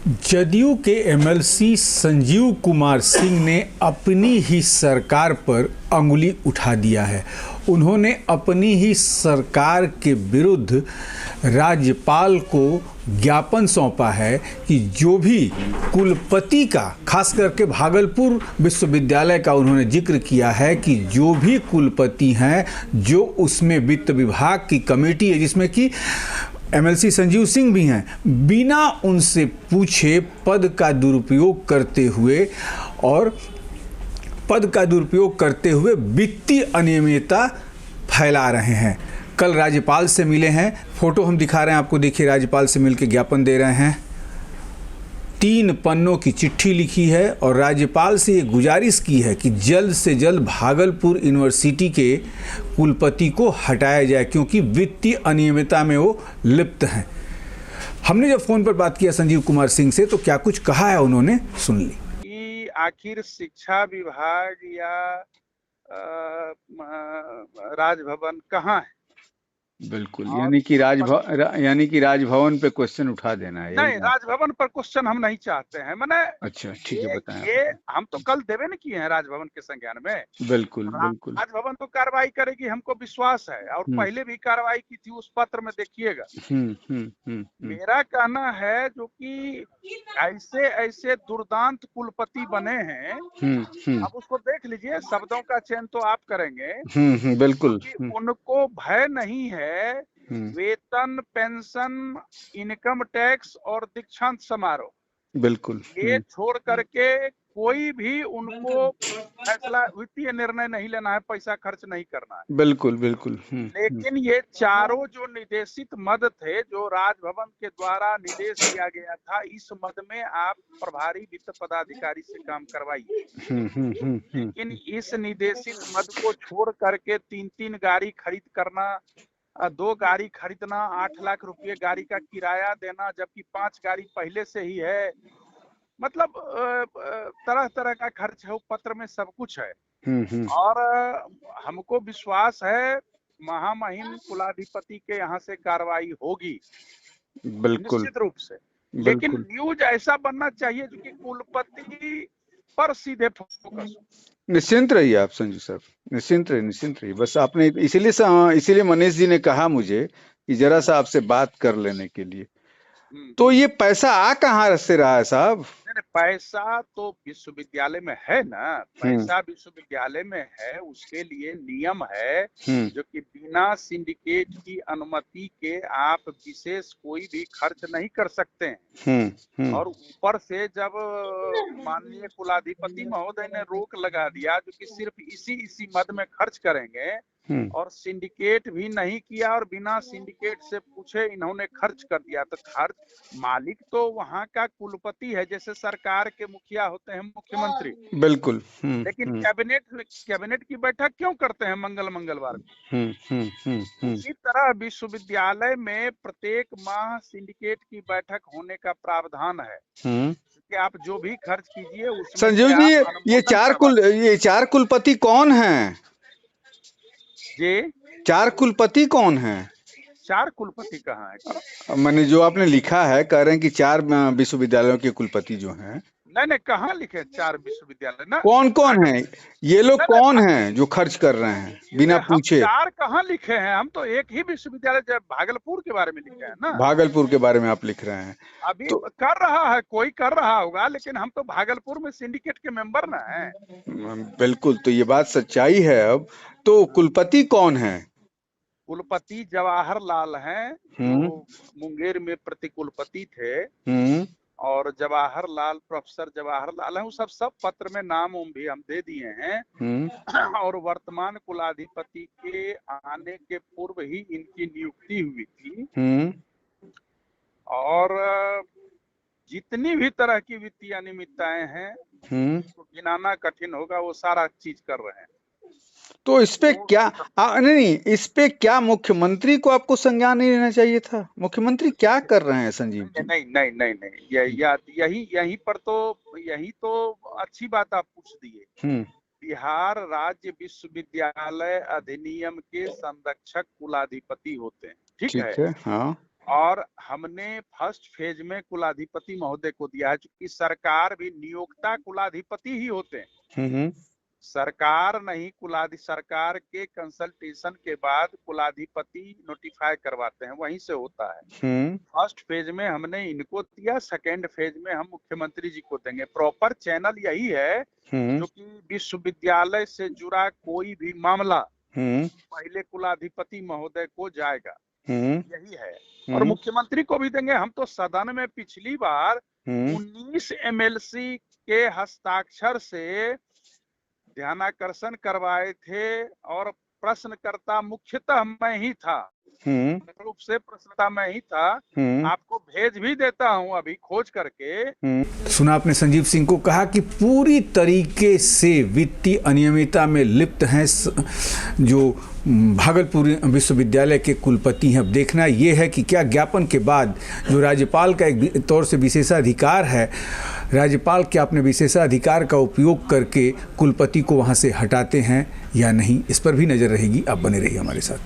जदयू के एमएलसी संजीव कुमार सिंह ने अपनी ही सरकार पर अंगुली उठा दिया है। उन्होंने अपनी ही सरकार के विरुद्ध राज्यपाल को ज्ञापन सौंपा है कि जो भी कुलपति का, खास करके भागलपुर विश्वविद्यालय का उन्होंने जिक्र किया है कि जो भी कुलपति हैं, जो उसमें वित्त विभाग की कमेटी है जिसमें कि एमएलसी संजीव सिंह भी हैं, बिना उनसे पूछे पद का दुरुपयोग करते हुए वित्तीय अनियमितता फैला रहे हैं। कल राज्यपाल से मिले हैं, फोटो हम दिखा रहे हैं आपको, देखिए राज्यपाल से मिलकर ज्ञापन दे रहे हैं। 3 पन्नों की चिट्ठी लिखी है और राज्यपाल से ये गुजारिश की है कि जल्द से जल्द भागलपुर यूनिवर्सिटी के कुलपति को हटाया जाए क्योंकि वित्तीय अनियमितता में वो लिप्त हैं। हमने जब फोन पर बात किया संजीव कुमार सिंह से तो क्या कुछ कहा है उन्होंने, सुन ली। कि आखिर शिक्षा विभाग या राजभवन कहाँ है? बिल्कुल, यानी कि राजभवन पे क्वेश्चन उठा देना है। नहीं, राजभवन पर क्वेश्चन हम नहीं चाहते हैं। मैंने अच्छा ठीक है, बताएं। ये हम तो कल देवे न किए हैं राजभवन के संज्ञान में। बिल्कुल बिल्कुल, राजभवन तो कार्रवाई करेगी, हमको विश्वास है, और पहले भी कार्रवाई की थी, उस पत्र में देखिएगा। मेरा कहना है जो कि ऐसे ऐसे दुर्दांत कुलपति बने हैं, अब उसको देख लीजिए, शब्दों का चयन तो आप करेंगे। बिल्कुल। उनको भय नहीं है वेतन, पेंशन, इनकम टैक्स और दीक्षांत समारोह, बिल्कुल, ये छोड़ करके कोई भी उनको फैसला, वित्तीय निर्णय नहीं लेना है, पैसा खर्च नहीं करना है। बिल्कुल बिल्कुल। लेकिन ये चारों जो निर्देशित मद थे, जो राजभवन के द्वारा निर्देश दिया गया था, इस मद में आप प्रभारी वित्त पदाधिकारी से काम करवाइए। लेकिन इस निर्देशित मद को छोड़ करके 3-3 गाड़ी खरीद करना, 2 गाड़ी खरीदना, 8 लाख रुपए गाड़ी का किराया देना, जबकि 5 गाड़ी पहले से ही है। मतलब तरह तरह का खर्च है, पत्र में सब कुछ है। और हमको विश्वास है महामहिम कुलाधिपति के यहाँ से कार्रवाई होगी, बिल्कुल निश्चित रूप से। लेकिन न्यूज ऐसा बनना चाहिए जो कि कुलपति पर सीधे फोकस। निश्चिंत रहिए आप संजू साहब, निश्चिंत रहिए। बस आपने इसीलिए मनीष जी ने कहा मुझे कि जरा सा आपसे बात कर लेने के लिए। तो ये पैसा आ कहाँ से रहा है साहब? पैसा तो विश्वविद्यालय में है ना, पैसा विश्वविद्यालय में है, उसके लिए नियम है जो कि बिना सिंडिकेट की अनुमति के आप विशेष कोई भी खर्च नहीं कर सकते हैं। और ऊपर से जब माननीय कुलाधिपति महोदय ने रोक लगा दिया जो कि सिर्फ इसी मद में खर्च करेंगे, और सिंडिकेट भी नहीं किया और बिना सिंडिकेट से पूछे इन्होंने खर्च कर दिया, तो खर्च मालिक तो वहाँ का कुलपति है, जैसे सरकार के मुखिया होते हैं मुख्यमंत्री। बिल्कुल। लेकिन कैबिनेट की बैठक क्यों करते हैं मंगलवार में? इसी तरह विश्वविद्यालय में प्रत्येक माह सिंडिकेट की बैठक होने का प्रावधान है कि आप जो भी खर्च कीजिए उसमें। संजीव जी, ये चार कुलपति कौन हैं? जी, 4 कुलपति कौन हैं? 4 कुलपति कहाँ है? मैंने जो आपने लिखा है, कह रहे हैं कि 4 विश्वविद्यालयों के कुलपति जो हैं। नहीं, कहाँ लिखे 4 विश्वविद्यालय ना? कौन हैं ये लोग? कौन हैं जो खर्च कर रहे हैं बिना पूछे? 4 कहाँ लिखे हैं? हम तो एक ही विश्वविद्यालय भागलपुर के बारे में लिखे हैं ना। भागलपुर के बारे में आप लिख रहे हैं। अभी तो कर रहा है, कोई कर रहा होगा, लेकिन हम तो भागलपुर में सिंडिकेट के मेंबर ना हैं। बिल्कुल, तो ये बात सच्चाई है। अब तो कुलपति कौन है? कुलपति जवाहरलाल हैं, जो मुंगेर में प्रतिकुलपति थे, और प्रोफेसर जवाहरलाल है। वो सब पत्र में नाम भी हम दे दिए हैं। और वर्तमान कुलाधिपति के आने के पूर्व ही इनकी नियुक्ति हुई थी। और जितनी भी तरह की वित्तीय अनियमितताएं हैं तो गिनाना कठिन होगा, वो सारा चीज कर रहे हैं। तो इस पे इस पे क्या मुख्यमंत्री को आपको संज्ञान नहीं लेना चाहिए था? मुख्यमंत्री क्या कर रहे हैं संजीव जी? नहीं, यही पर तो यही तो अच्छी बात आप पूछ दिए। बिहार राज्य विश्वविद्यालय अधिनियम के संरक्षक कुलाधिपति होते हैं, ठीक है? हाँ। और हमने फर्स्ट फेज में कुलाधिपति महोदय को दिया है, क्योंकि सरकार भी नियोक्ता कुलाधिपति ही होते हैं। सरकार नहीं, सरकार के कंसल्टेशन के बाद कुलाधिपति नोटिफाई करवाते हैं, वहीं से होता है। फर्स्ट फेज में हमने इनको दिया, सेकेंड फेज में हम मुख्यमंत्री जी को देंगे। प्रॉपर चैनल यही है, जो कि विश्वविद्यालय से जुड़ा कोई भी मामला पहले कुलाधिपति महोदय को जाएगा, यही है। और मुख्यमंत्री को भी देंगे। हम तो सदन में पिछली बार 19 एमएलसी के हस्ताक्षर से ध्यानाकर्षण करवाए थे, और प्रश्नकर्ता मुख्यतः मैं ही था, रूप से प्रश्नकर्ता मैं ही था। आपको भेज भी देता हूं अभी खोज करके। सुना आपने संजीव सिंह को, कहा कि पूरी तरीके से वित्तीय अनियमितता में लिप्त हैं जो भागलपुर विश्वविद्यालय के कुलपति हैं। अब देखना ये है कि क्या ज्ञापन के बाद जो राज्यपाल का एक तौर से विशेषाधिकार है, राज्यपाल क्या अपने विशेषाधिकार का उपयोग करके कुलपति को वहाँ से हटाते हैं या नहीं, इस पर भी नज़र रहेगी। आप बने रहिए हमारे साथ।